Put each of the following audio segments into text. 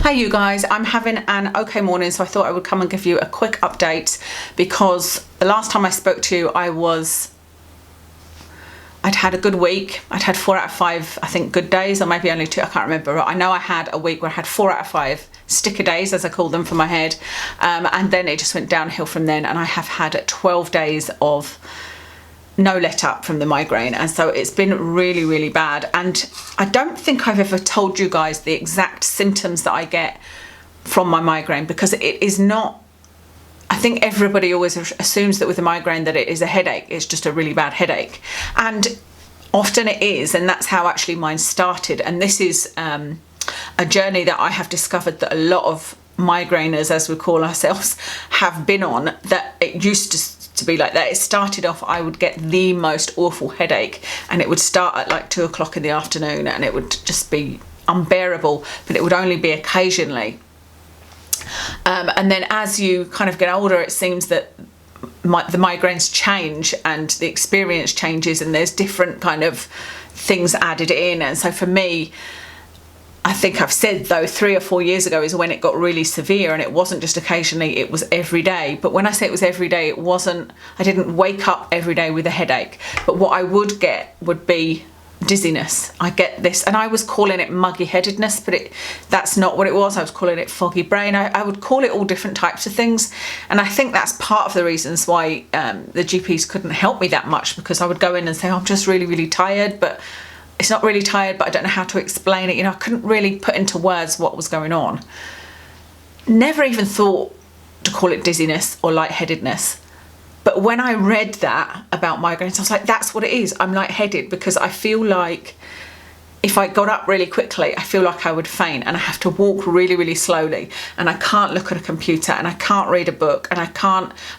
Hi you guys, I'm having an okay morning, so I thought I would come and give you a quick update because the last time I spoke to you I'd had a good week. I'd had 4 out of 5 I think good days, or maybe only 2, I can't remember, but I know I had a week where I had 4 out of 5 sticker days, as I call them, for my head, and then it just went downhill from then, and I have had 12 days of no let up from the migraine, and so it's been really bad. And I don't think I've ever told you guys the exact symptoms that I get from my migraine, because it is not, I think everybody always assumes that with a migraine that it is a headache. It's just a really bad headache, and often it is, and that's how actually mine started. And this is a journey that I have discovered that a lot of migraineurs, as we call ourselves, have been on, that it used to be like that. It started off, I would get the most awful headache, and it would start at like 2 o'clock in the afternoon, and it would just be unbearable, but it would only be occasionally. And then as you kind of get older, it seems that the migraines change and the experience changes, and there's different kind of things added in. And so for me, I think I've said though 3 or 4 years ago is when it got really severe, and it wasn't just occasionally, it was every day. But when I say it was every day, it wasn't, I didn't wake up every day with a headache, but what I would get would be dizziness. I get this, and I was calling it muggy headedness, but that's not what it was. I was calling it foggy brain. I would call it all different types of things, and I think that's part of the reasons why the GPs couldn't help me that much, because I would go in and say, oh, I'm just really tired, but it's not really tired, but I don't know how to explain it. You know, I couldn't really put into words what was going on. Never even thought to call it dizziness or lightheadedness. But when I read that about migraines, I was like, that's what it is. I'm lightheaded because I feel like if I got up really quickly, I feel like I would faint, and I have to walk really slowly, and I can't look at a computer, and I can't read a book, and I've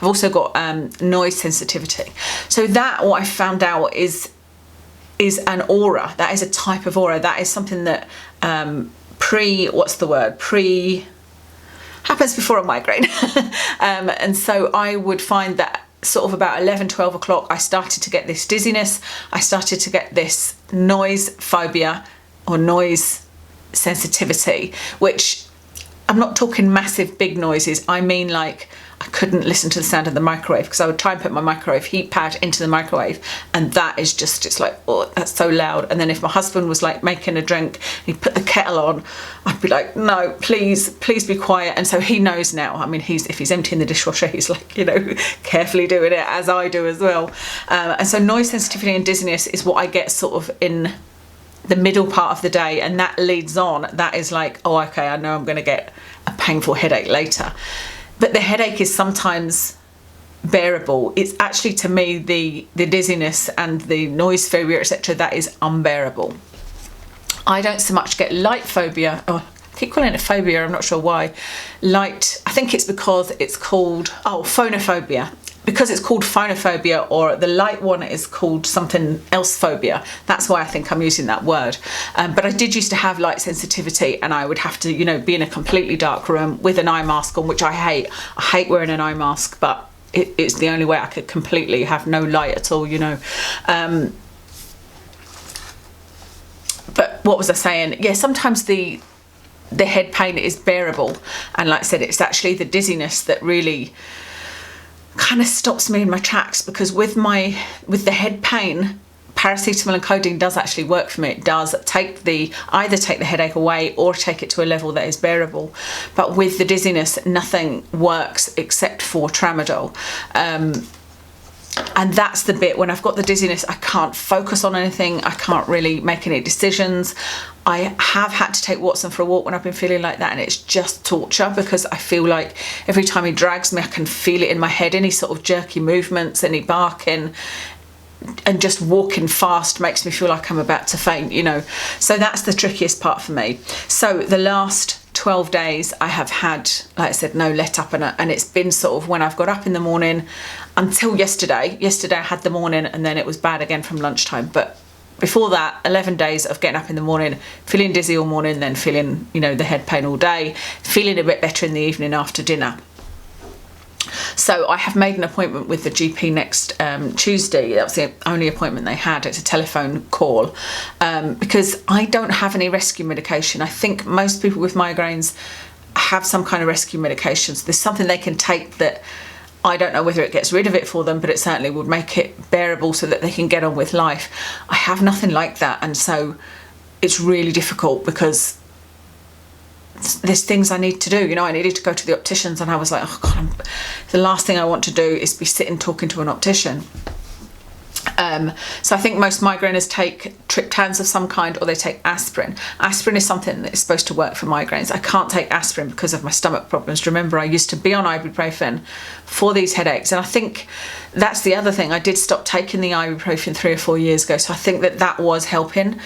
also got noise sensitivity. So that, what I found out is an aura. That is a type of aura. That is something that happens before a migraine. And so I would find that sort of about 11-12 o'clock I started to get this dizziness. I started to get this noise phobia or noise sensitivity, which I'm not talking massive big noises. I mean, like, I couldn't listen to the sound of the microwave, because I would try and put my microwave heat pad into the microwave, and that is just, it's like, oh, that's so loud. And then if my husband was like making a drink, he'd put the kettle on, I'd be like, no, please be quiet. And so he knows now. I mean, if he's emptying the dishwasher, he's like, you know, carefully doing it, as I do as well. And so noise sensitivity and dizziness is what I get sort of in the middle part of the day, and that leads on. That is like, oh, okay, I know I'm going to get a painful headache later. But the headache is sometimes bearable. It's actually, to me, the dizziness and the noise phobia, etc., that is unbearable. I don't so much get light phobia. Oh, I keep calling it phobia, I'm not sure why. Light, I think it's because it's called, phonophobia. Because it's called phonophobia, or the light one is called something else phobia. That's why I think I'm using that word. But I did used to have light sensitivity, and I would have to, you know, be in a completely dark room with an eye mask on, which I hate. I hate wearing an eye mask, but it's the only way I could completely have no light at all, you know. But what was I saying? Yeah, sometimes the head pain is bearable, and like I said, it's actually the dizziness that really kind of stops me in my tracks, because with the head pain, paracetamol and codeine does actually work for me. It does either take the headache away or take it to a level that is bearable. But with the dizziness, nothing works except for tramadol. And that's the bit, when I've got the dizziness, I can't focus on anything. I can't really make any decisions. I have had to take Watson for a walk when I've been feeling like that, and it's just torture, because I feel like every time he drags me, I can feel it in my head. Any sort of jerky movements, any barking, and just walking fast makes me feel like I'm about to faint, you know. So that's the trickiest part for me. So the last 12 days I have had, like I said, no let up, and it's been sort of when I've got up in the morning until yesterday. Yesterday I had the morning, and then it was bad again from lunchtime. But before that, 11 days of getting up in the morning, feeling dizzy all morning, then feeling, you know, the head pain all day, feeling a bit better in the evening after dinner. So I have made an appointment with the GP next Tuesday. That's the only appointment they had. It's a telephone call because I don't have any rescue medication. I think most people with migraines have some kind of rescue medications. There's something they can take that I don't know whether it gets rid of it for them, but it certainly would make it bearable so that they can get on with life. I have nothing like that, and so it's really difficult because there's things I need to do. You know, I needed to go to the opticians, and I was like, oh God, the last thing I want to do is be sitting talking to an optician. So I think most migraineurs take triptans of some kind, or they take aspirin. Aspirin is something that is supposed to work for migraines. I can't take aspirin because of my stomach problems. Remember, I used to be on ibuprofen for these headaches, and I think that's the other thing. I did stop taking the ibuprofen 3 or 4 years ago, so I think that was helping.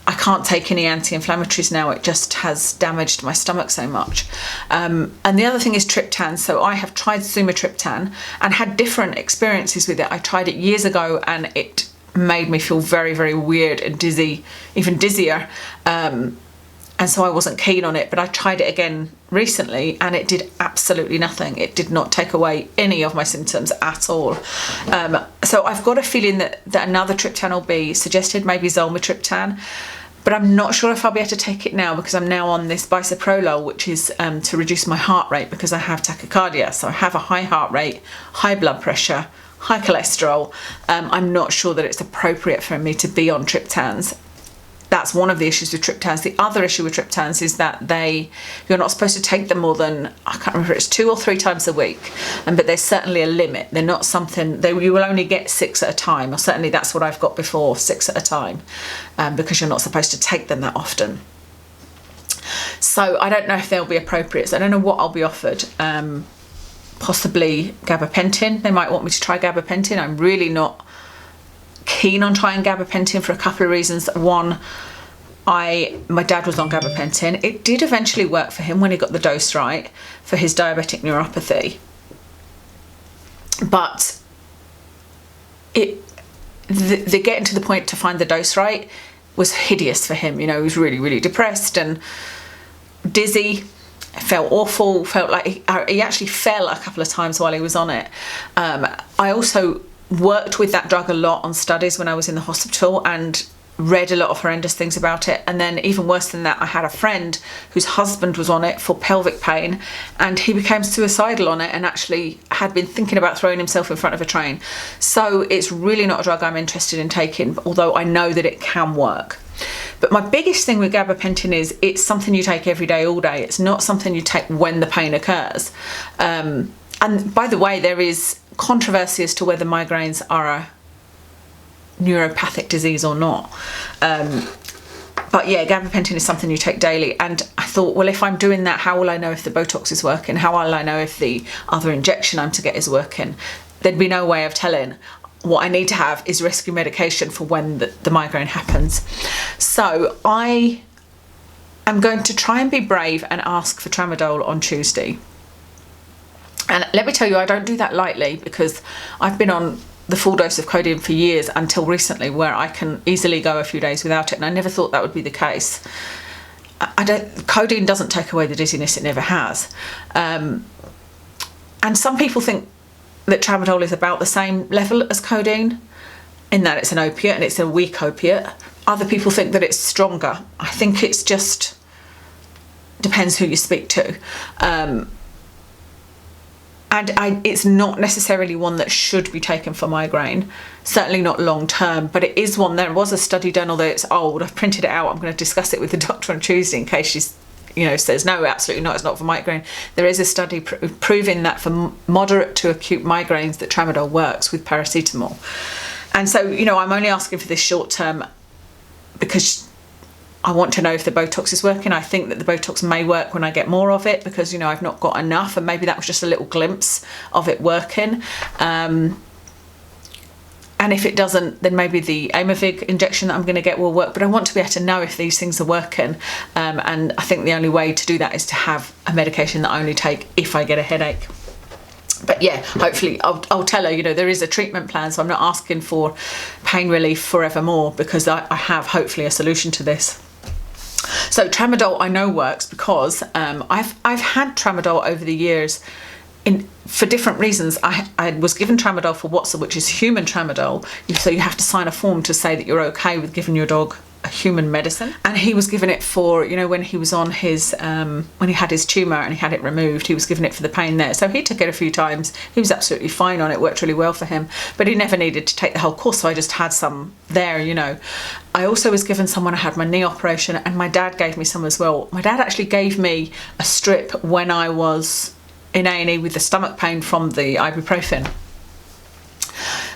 I can't take any anti-inflammatories now. It just has damaged my stomach so much. And the other thing is triptan. So I have tried sumatriptan and had different experiences with it. I tried it years ago and it made me feel very, very weird and dizzy, even dizzier. And so I wasn't keen on it, but I tried it again recently and it did absolutely nothing. It did not take away any of my symptoms at all. So I've got a feeling that another triptan will be suggested, maybe zolmitriptan, but I'm not sure if I'll be able to take it now because I'm now on this bisoprolol, which is to reduce my heart rate because I have tachycardia. So I have a high heart rate, high blood pressure, high cholesterol. I'm not sure that it's appropriate for me to be on triptans. That's one of the issues with triptans. The other issue with triptans is that you're not supposed to take them more than, I can't remember, it's 2 or 3 times a week. But there's certainly a limit. They're not something, you will only get 6 at a time, or certainly that's what I've got before, 6 at a time, because you're not supposed to take them that often. So I don't know if they'll be appropriate. So I don't know what I'll be offered. Possibly gabapentin. They might want me to try gabapentin. I'm really not keen on trying gabapentin for a couple of reasons. One, my dad was on gabapentin. It did eventually work for him when he got the dose right for his diabetic neuropathy, but the getting to the point to find the dose right was hideous for him. You know, he was really, really depressed and dizzy, felt awful, felt like he actually fell a couple of times while he was on it. I also worked with that drug a lot on studies when I was in the hospital and read a lot of horrendous things about it. And then even worse than that, I had a friend whose husband was on it for pelvic pain and he became suicidal on it and actually had been thinking about throwing himself in front of a train. So it's really not a drug I'm interested in taking, although I know that it can work. But my biggest thing with gabapentin is it's something you take every day, all day. It's not something you take when the pain occurs. And by the way, there is controversy as to whether migraines are a neuropathic disease or not. But yeah, gabapentin is something you take daily. And I thought, well, if I'm doing that, how will I know if the Botox is working? How will I know if the other injection I'm to get is working? There'd be no way of telling. What I need to have is rescue medication for when the migraine happens. So I am going to try and be brave and ask for tramadol on Tuesday. And let me tell you, I don't do that lightly because I've been on the full dose of codeine for years until recently, where I can easily go a few days without it. And I never thought that would be the case. Codeine doesn't take away the dizziness, it never has. And some people think that tramadol is about the same level as codeine in that it's an opiate and it's a weak opiate. Other people think that it's stronger. I think it's just depends who you speak to. It's not necessarily one that should be taken for migraine, certainly not long term, but it is one. There was a study done, although it's old. I've printed it out. I'm going to discuss it with the doctor on Tuesday in case she's, says no, absolutely not, it's not for migraine. There is a study proving that for moderate to acute migraines that tramadol works with paracetamol. And so, I'm only asking for this short term because I want to know if the Botox is working. I think that the Botox may work when I get more of it because, I've not got enough, and maybe that was just a little glimpse of it working. And if it doesn't, then maybe the Aimovig injection that I'm going to get will work. But I want to be able to know if these things are working. And I think the only way to do that is to have a medication that I only take if I get a headache. But yeah, hopefully I'll tell her, there is a treatment plan, so I'm not asking for pain relief forevermore because I have hopefully a solution to this. So tramadol I know works because I've had tramadol over the years for different reasons. I was given tramadol for Watson, which is human tramadol, so you have to sign a form to say that you're okay with giving your dog a human medicine. And he was given it for, you know, when he was on his when he had his tumour and he had it removed, he was given it for the pain there. So he took it a few times. He was absolutely fine on it, worked really well for him, but he never needed to take the whole course, so I just had some there, you know. I also was given some when I had my knee operation, and my dad gave me some as well. My dad actually gave me a strip when I was in A&E with the stomach pain from the ibuprofen.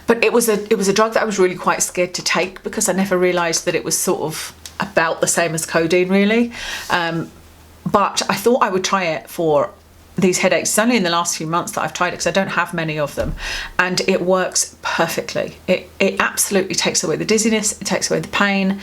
But it was a drug that I was really quite scared to take because I never realised that it was sort of about the same as codeine, really. But I thought I would try it for these headaches. It's only in the last few months that I've tried it because I don't have many of them, and it works perfectly. It absolutely takes away the dizziness, it takes away the pain,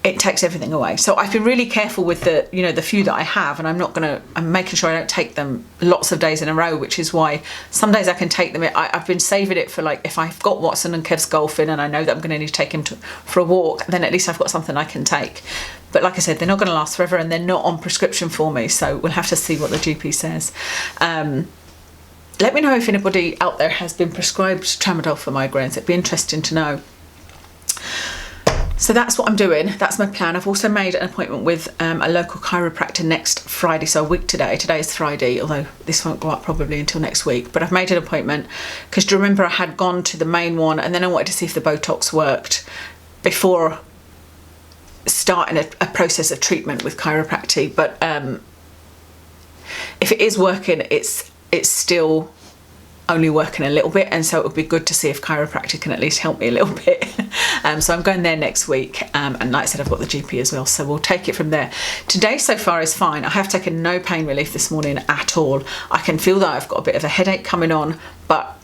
it takes everything away. So I've been really careful with the, you know, the few that I have, and I'm making sure I don't take them lots of days in a row, which is why some days I can take them. I've been saving it for, like, if I've got Watson and Kev's golfing and I know that I'm going to need to take him for a walk, then at least I've got something I can take. But like I said, they're not going to last forever, and they're not on prescription for me, so we'll have to see what the GP says. Let me know if anybody out there has been prescribed tramadol for migraines. It'd be interesting to know. So that's what I'm doing. That's my plan. I've also made an appointment with a local chiropractor next Friday, so a week today. Today is Friday, although this won't go up probably until next week. But I've made an appointment because, do you remember I had gone to the main one and then I wanted to see if the Botox worked before starting a process of treatment with chiropractic. But if it is working, it's still only working a little bit, and so it would be good to see if chiropractic can at least help me a little bit. So I'm going there next week, and like I said, I've got the GP as well, so we'll take it from there. Today so far is fine. I have taken no pain relief this morning at all. I can feel that I've got a bit of a headache coming on, but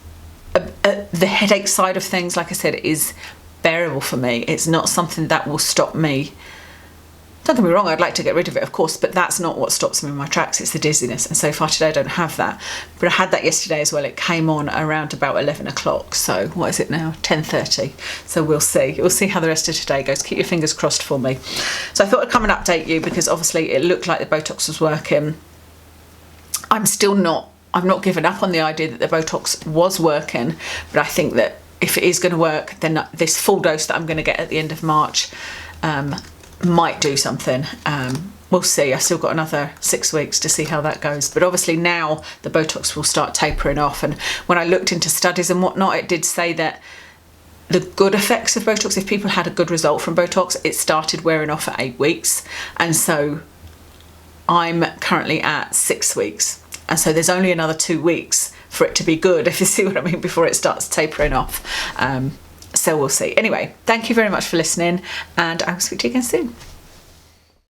the headache side of things, like I said, is bearable for me. It's not something that will stop me. Don't get me wrong, I'd like to get rid of it, of course, but that's not what stops me in my tracks. It's the dizziness, and so far today I don't have that. But I had that yesterday as well. It came on around about 11 o'clock, so what is it now? 10:30. So we'll see. We'll see how the rest of today goes. Keep your fingers crossed for me. So I thought I'd come and update you because obviously it looked like the Botox was working. I'm not given up on the idea that the Botox was working, but I think that if it is going to work, then this full dose that I'm going to get at the end of March might do something. We'll see. I've still got another 6 weeks to see how that goes, but obviously now the Botox will start tapering off, and when I looked into studies and whatnot, it did say that the good effects of Botox, if people had a good result from Botox, it started wearing off at 8 weeks, and so I'm currently at 6 weeks, and so there's only another 2 weeks for it to be good, if you see what I mean, before it starts tapering off. So we'll see. Anyway, thank you very much for listening, and I will speak to you again soon.